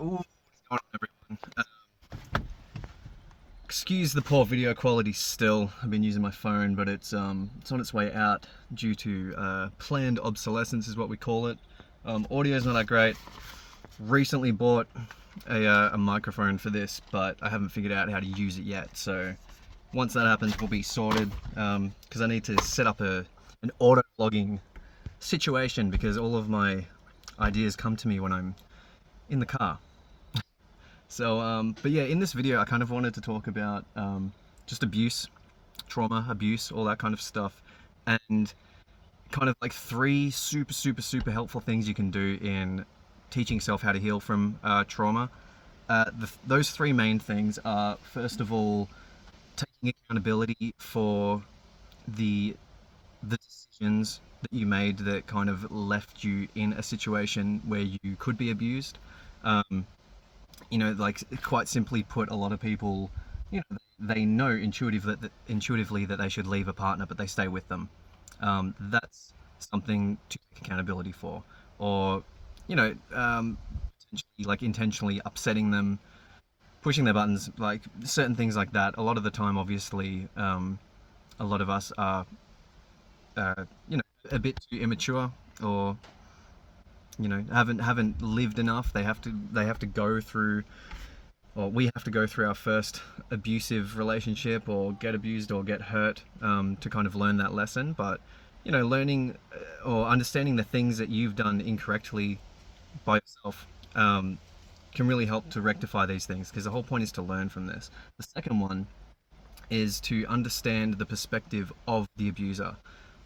Ooh, what's going on, everyone? Excuse the poor video quality still. I've been using my phone, but it's on its way out due to planned obsolescence is what we call it. Audio's not that great. Recently bought a microphone for this, but I haven't figured out how to use it yet. So once that happens, we'll be sorted. Because I need to set up an auto vlogging situation because all of my ideas come to me when I'm in the car. So, but yeah, in this video, I kind of wanted to talk about just abuse, trauma, abuse, all that kind of stuff, and kind of like three super helpful things you can do in teaching yourself how to heal from trauma. Those three main things are, first of all, taking accountability for the the decisions that you made that kind of left you in a situation where you could be abused. Um, like quite simply put, a lot of people, they know intuitively that they should leave a partner, but they stay with them. That's something to take accountability for, or potentially like intentionally upsetting them, pushing their buttons, like certain things like that. A lot of the time, obviously, a lot of us are, a bit too immature, or haven't lived enough. They have to go through, or we have to go through our first abusive relationship or get abused or get hurt, to kind of learn that lesson. But learning or understanding the things that you've done incorrectly by yourself, can really help to rectify these things, because the whole point is to learn from this. The second one is to understand the perspective of the abuser.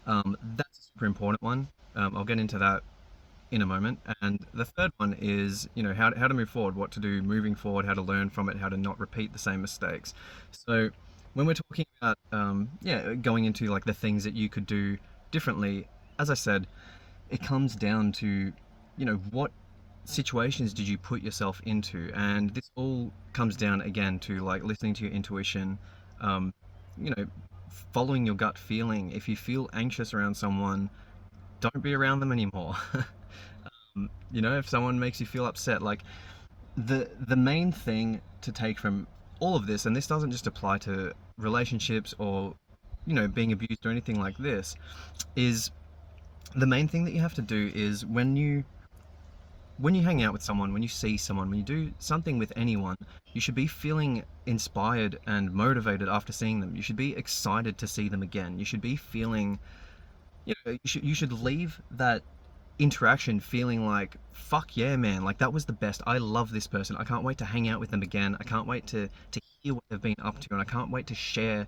That's a super important one. I'll get into that in a moment. And the third one is, how to move forward, what to do moving forward, how to learn from it, how to not repeat the same mistakes. So when we're talking about, going into like the things that you could do differently, as I said, it comes down to, what situations did you put yourself into? And this all comes down again to like listening to your intuition, um, you know, following your gut feeling. If you feel anxious around someone, don't be around them anymore. If someone makes you feel upset, like the main thing to take from all of this, and this doesn't just apply to relationships or being abused or anything like this, is the main thing that you have to do is when you hang out with someone, when you see someone, when you do something with anyone, you should be feeling inspired and motivated after seeing them. You should be excited to see them again. You should be feeling, you should leave that interaction feeling like, fuck yeah, man, like that was the best. I love this person. I can't wait to hang out with them again. I can't wait to hear what they've been up to, and I can't wait to share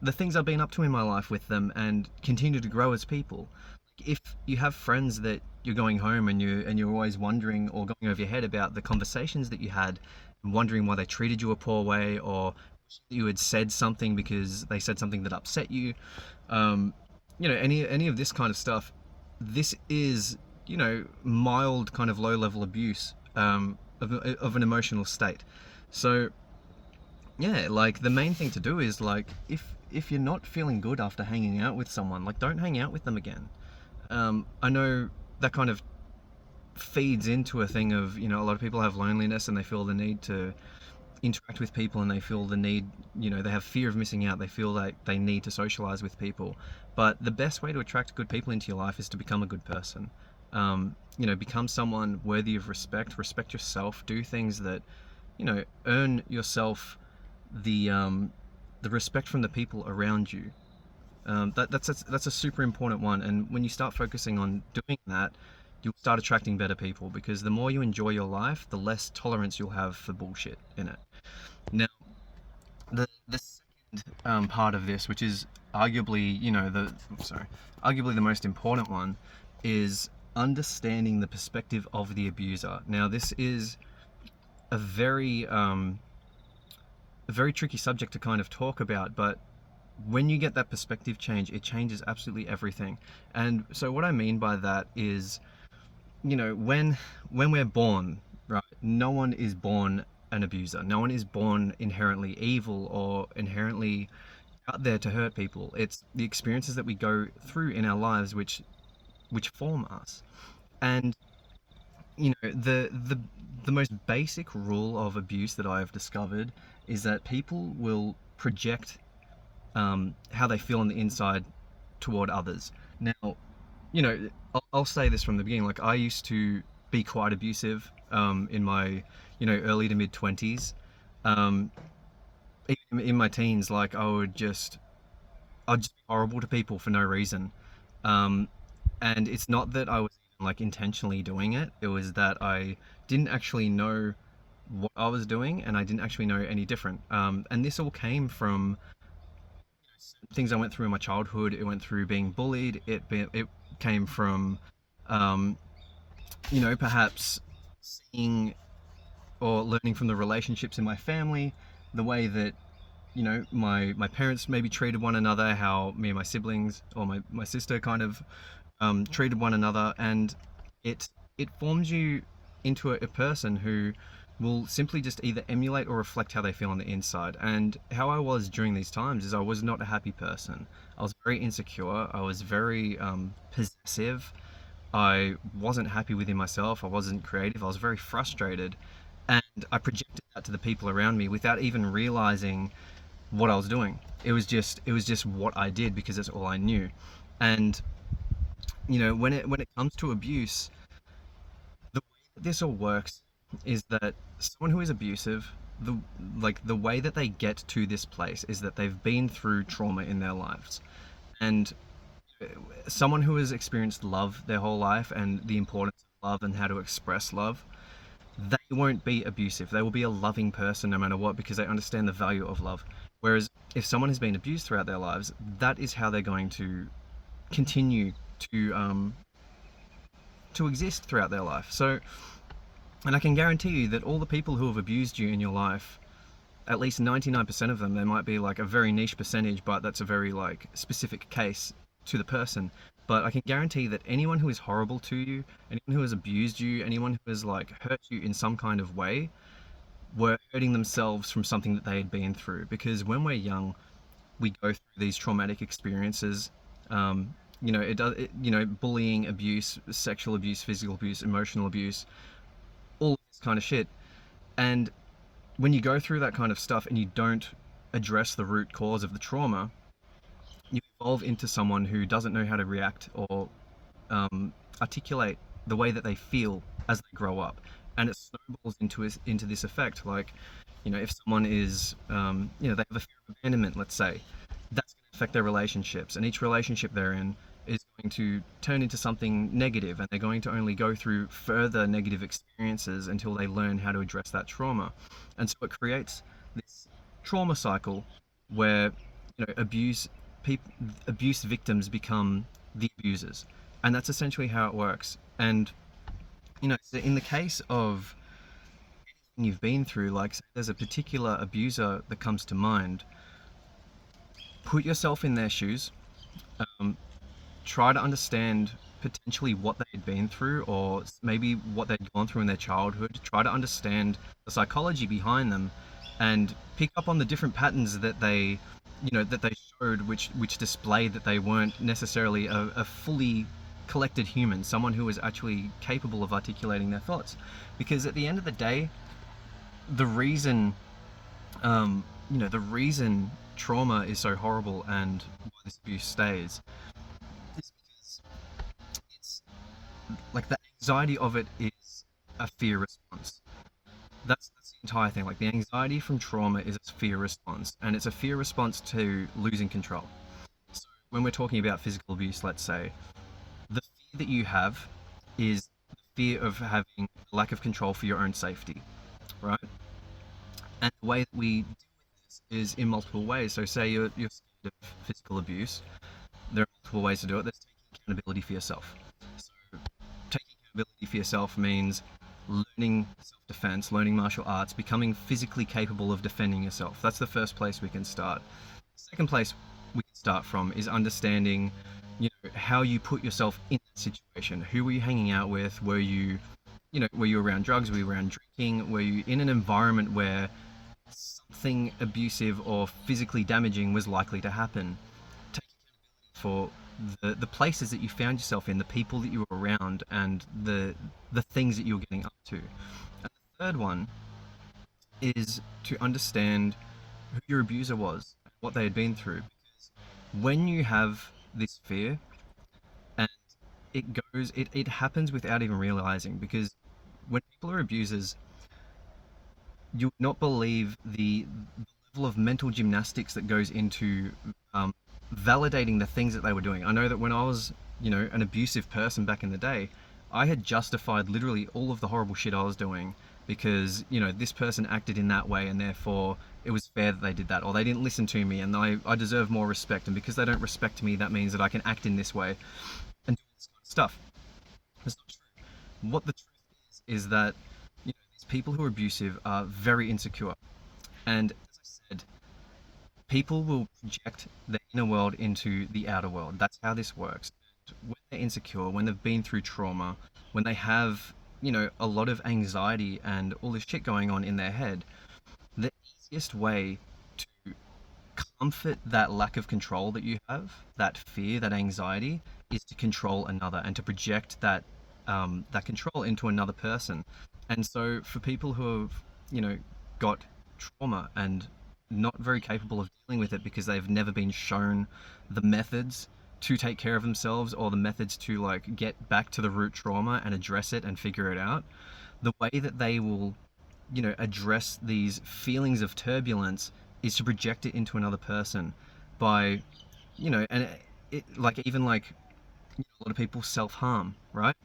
the things I've been up to in my life with them and continue to grow as people. If you have friends that you're going home and you're always wondering or going over your head about the conversations that you had, and wondering why they treated you a poor way, or you had said something because they said something that upset you, any of this kind of stuff, this is mild kind of low level abuse, of an emotional state. So yeah, like the main thing to do is like, if you're not feeling good after hanging out with someone, like don't hang out with them again. I know that kind of feeds into a thing of, a lot of people have loneliness and they feel the need to interact with people, and they feel the need, they have fear of missing out. They feel like they need to socialize with people. But the best way to attract good people into your life is to become a good person. Become someone worthy of respect, respect yourself, do things that, earn yourself the respect from the people around you. That's a super important one. And when you start focusing on doing that, you'll start attracting better people, because the more you enjoy your life, the less tolerance you'll have for bullshit in it. Now, the second, part of this, which is arguably, arguably the most important one, is understanding the perspective of the abuser. Now, this is a very tricky subject to kind of talk about, but when you get that perspective change, it changes absolutely everything. And so what I mean by that is, when we're born, right, no one is born an abuser. No one is born inherently evil or inherently out there to hurt people. It's the experiences that we go through in our lives which form us. And The most basic rule of abuse that I have discovered is that people will project how they feel on the inside toward others. Now, I'll say this from the beginning. Like, I used to be quite abusive in my, early to mid 20s. Um, Even in my teens, like, I'd just be horrible to people for no reason. Um, and it's not that I was even, like, intentionally doing it. It was that I didn't actually know what I was doing, and I didn't actually know any different. And this all came from things I went through in my childhood. It went through being bullied. It came from, um, perhaps seeing or learning from the relationships in my family, the way that my parents maybe treated one another, how me and my siblings or my sister kind of treated one another, and it forms you into a person who will simply just either emulate or reflect how they feel on the inside. And how I was during these times is I was not a happy person. I was very insecure. I was very possessive. I wasn't happy within myself. I wasn't creative. I was very frustrated, and I projected that to the people around me without even realizing what I was doing. It was just what I did because that's all I knew. And when it comes to abuse, the way that this all works is that someone who is abusive, the the way that they get to this place is that they've been through trauma in their lives. And someone who has experienced love their whole life and the importance of love and how to express love, they won't be abusive. They will be a loving person no matter what because they understand the value of love. Whereas if someone has been abused throughout their lives, that is how they're going to continue to exist throughout their life. So, and I can guarantee you that all the people who have abused you in your life, at least 99% of them, there might be like a very niche percentage, but that's a very like specific case to the person. But I can guarantee that anyone who is horrible to you, anyone who has abused you, anyone who has like hurt you in some kind of way, were hurting themselves from something that they had been through. Because when we're young, we go through these traumatic experiences. It does, bullying, abuse, sexual abuse, physical abuse, emotional abuse, all this kind of shit. And when you go through that kind of stuff and you don't address the root cause of the trauma, you evolve into someone who doesn't know how to react or articulate the way that they feel as they grow up, and it snowballs into this effect. Like, if someone is, they have a fear of abandonment, let's say, that's going to affect their relationships, and each relationship they're in is going to turn into something negative, and they're going to only go through further negative experiences until they learn how to address that trauma. And so it creates this trauma cycle where abuse victims become the abusers, and that's essentially how it works. And so in the case of anything you've been through, like, say there's a particular abuser that comes to mind, put yourself in their shoes. Try to understand potentially what they'd been through, or maybe what they'd gone through in their childhood. Try to understand the psychology behind them, and pick up on the different patterns that they showed, which displayed that they weren't necessarily a fully collected human, someone who was actually capable of articulating their thoughts. Because at the end of the day, the reason the reason trauma is so horrible and why this abuse stays is because it's like the anxiety of it is a fear response. That's the entire thing. Like, the anxiety from trauma is a fear response, and it's a fear response to losing control. So when we're talking about physical abuse, let's say, the fear that you have is the fear of having a lack of control for your own safety, right? And the way that we deal with this is in multiple ways. So say you're scared of physical abuse, there are multiple ways to do it. There's taking accountability for yourself. So taking accountability for yourself means learning self-defense, learning martial arts, becoming physically capable of defending yourself. That's the first place we can start. The second place we can start from is understanding, how you put yourself in that situation. Who were you hanging out with? Were you around drugs? Were you around drinking? Were you in an environment where something abusive or physically damaging was likely to happen? Take accountability for the places that you found yourself in, the people that you were around, and the things that you were getting up to. And the third one is to understand who your abuser was, what they had been through. Because when you have this fear, and it happens without even realizing, because when people are abusers, you would not believe the level of mental gymnastics that goes into um, validating the things that they were doing. I know that when I was, an abusive person back in the day, I had justified literally all of the horrible shit I was doing because, this person acted in that way and therefore it was fair that they did that, or they didn't listen to me and I deserve more respect. And because they don't respect me, that means that I can act in this way and do this kind of stuff. That's not true. What the truth is that, these people who are abusive are very insecure. And as I said, people will project their inner world into the outer world. That's how this works. And when they're insecure, when they've been through trauma, when they have, a lot of anxiety and all this shit going on in their head, the easiest way to comfort that lack of control that you have, that fear, that anxiety, is to control another and to project that control into another person. And so for people who have, got trauma and not very capable of dealing with it because they've never been shown the methods to take care of themselves or the methods to like get back to the root trauma and address it and figure it out, the way that they will, address these feelings of turbulence is to project it into another person by, and like even like a lot of people self-harm, right?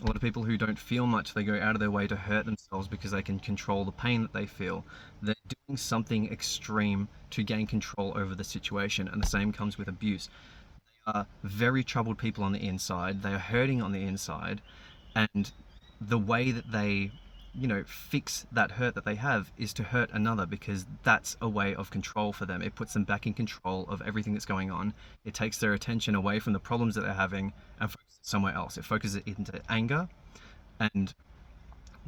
A lot of people who don't feel much, they go out of their way to hurt themselves because they can control the pain that they feel. They're doing something extreme to gain control over the situation, and the same comes with abuse. They are very troubled people on the inside, they are hurting on the inside, and the way that they, fix that hurt that they have is to hurt another, because that's a way of control for them. It puts them back in control of everything that's going on. It takes their attention away from the problems that they're having and focuses it somewhere else. It focuses it into anger, and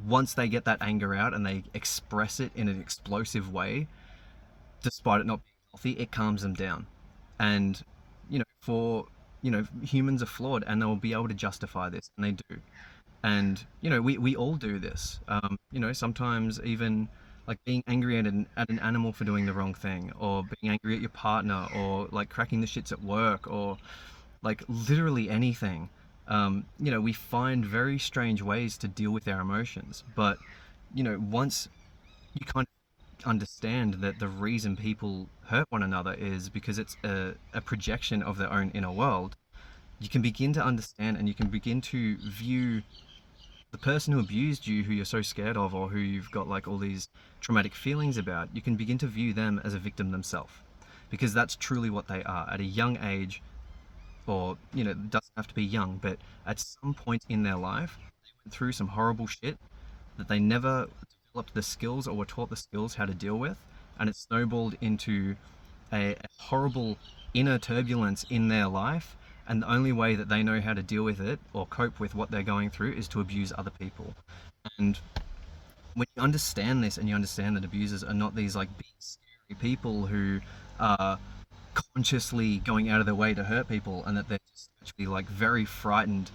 once they get that anger out and they express it in an explosive way, despite it not being healthy, it calms them down. And, humans are flawed and they'll be able to justify this, and they do. And we all do this. Sometimes even like being angry at an animal for doing the wrong thing, or being angry at your partner, or like cracking the shits at work, or like literally anything. We find very strange ways to deal with our emotions. But once you kind of understand that the reason people hurt one another is because it's a projection of their own inner world, you can begin to understand and you can begin to view the person who abused you, who you're so scared of, or who you've got like all these traumatic feelings about. You can begin to view them as a victim themselves, because that's truly what they are at a young age. Or it doesn't have to be young, but at some point in their life they went through some horrible shit that they never developed the skills or were taught the skills how to deal with, and it snowballed into a horrible inner turbulence in their life, and the only way that they know how to deal with it or cope with what they're going through is to abuse other people. And when you understand this, and you understand that abusers are not these like big scary people who are consciously going out of their way to hurt people, and that they're just actually like very frightened,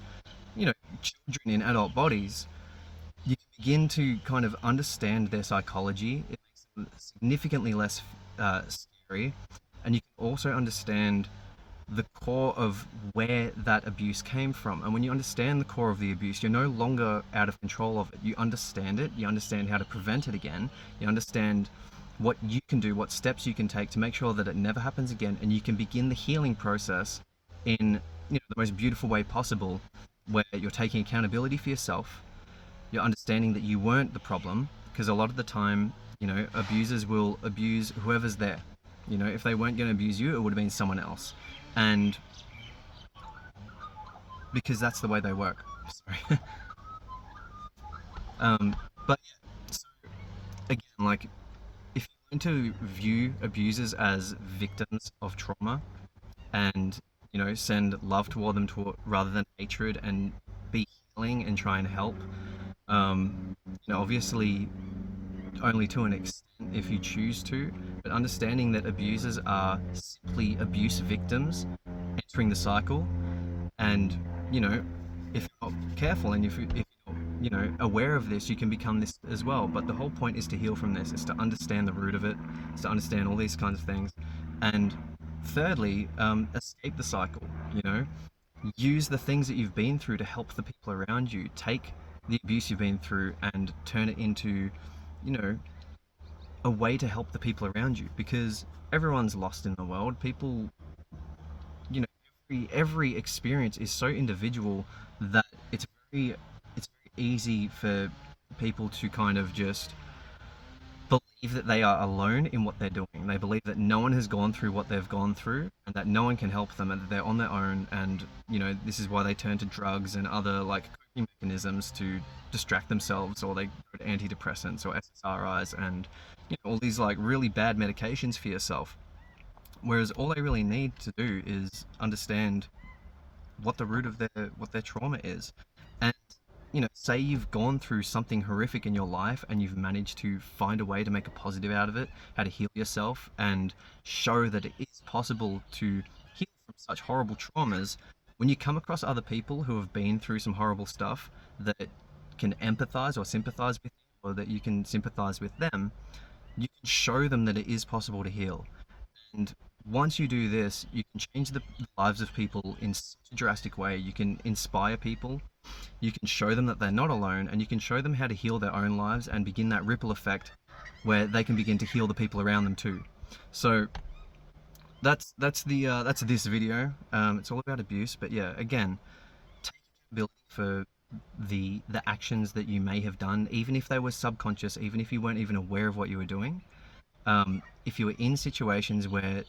children in adult bodies, you can begin to kind of understand their psychology. It makes them significantly less scary, and you can also understand the core of where that abuse came from. And when you understand the core of the abuse, you're no longer out of control of it. You understand it, you understand how to prevent it again, you understand what you can do, what steps you can take to make sure that it never happens again, and you can begin the healing process in the most beautiful way possible, where you're taking accountability for yourself, you're understanding that you weren't the problem, because a lot of the time, abusers will abuse whoever's there. If they weren't going to abuse you, it would have been someone else. And because that's the way they work. Sorry. But yeah, so again, like, if you're going to view abusers as victims of trauma and, send love toward them rather than hatred, and be healing and try and help, obviously only to an extent if you choose to, but understanding that abusers are simply abuse victims entering the cycle, And, you know, if you're not careful and if you're, aware of this, you can become this as well. But the whole point is to heal from this, is to understand the root of it, is to understand all these kinds of things. And thirdly, escape the cycle, use the things that you've been through to help the people around you. Take the abuse you've been through and turn it into, you know, a way to help the people around you, because everyone's lost in the world. People, every experience is so individual that it's very easy for people to kind of just believe that they are alone in what they're doing. They believe that no one has gone through what they've gone through and that no one can help them and that they're on their own. And, this is why they turn to drugs and other like coping mechanisms to distract themselves, or they go to antidepressants or SSRIs and, all these like really bad medications for yourself. Whereas all they really need to do is understand what the root of their trauma is. And say you've gone through something horrific in your life and you've managed to find a way to make a positive out of it, how to heal yourself and show that it is possible to heal from such horrible traumas. When you come across other people who have been through some horrible stuff that can empathize or sympathize with you, or that you can sympathize with them, you can show them that it is possible to heal. And once you do this, you can change the lives of people in such a drastic way. You can inspire people, you can show them that they're not alone, and you can show them how to heal their own lives and begin that ripple effect where they can begin to heal the people around them too. So that's this video. It's all about abuse, but yeah, again, take accountability for the actions that you may have done, even if they were subconscious, even if you weren't even aware of what you were doing. If you were in situations where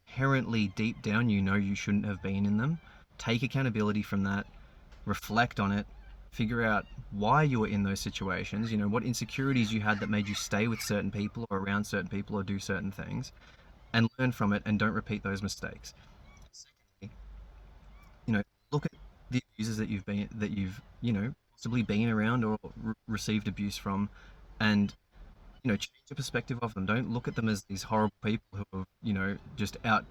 inherently deep down you shouldn't have been in them, take accountability from that, reflect on it, figure out why you were in those situations, what insecurities you had that made you stay with certain people or around certain people or do certain things, and learn from it and don't repeat those mistakes. Secondly, look at the abusers that you've possibly been around or received abuse from, and change your perspective of them. Don't look at them as these horrible people who are, just out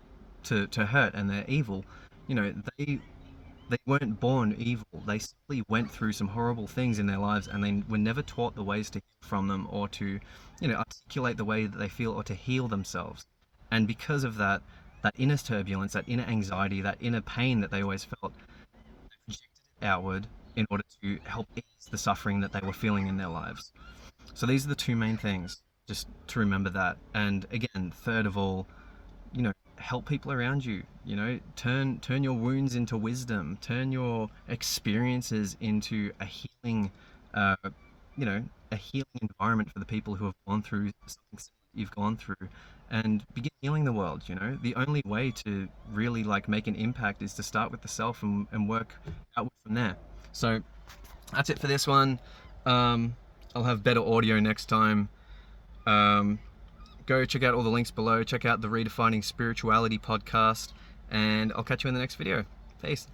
to hurt and they're evil. They weren't born evil. They simply went through some horrible things in their lives and they were never taught the ways to heal from them, or to, articulate the way that they feel, or to heal themselves. And because of that inner turbulence, that inner anxiety, that inner pain that they always felt, they projected it outward in order to help ease the suffering that they were feeling in their lives. So these are the two main things, just to remember that. And again, third of all, help people around you. Turn your wounds into wisdom. Turn your experiences into a healing, a healing environment for the people who have gone through something you've gone through, and begin healing the world. The only way to really make an impact is to start with the self and work outward from there. So that's it for this one. I'll have better audio next time. Go check out all the links below. Check out the Redefining Spirituality podcast, and I'll catch you in the next video. Peace.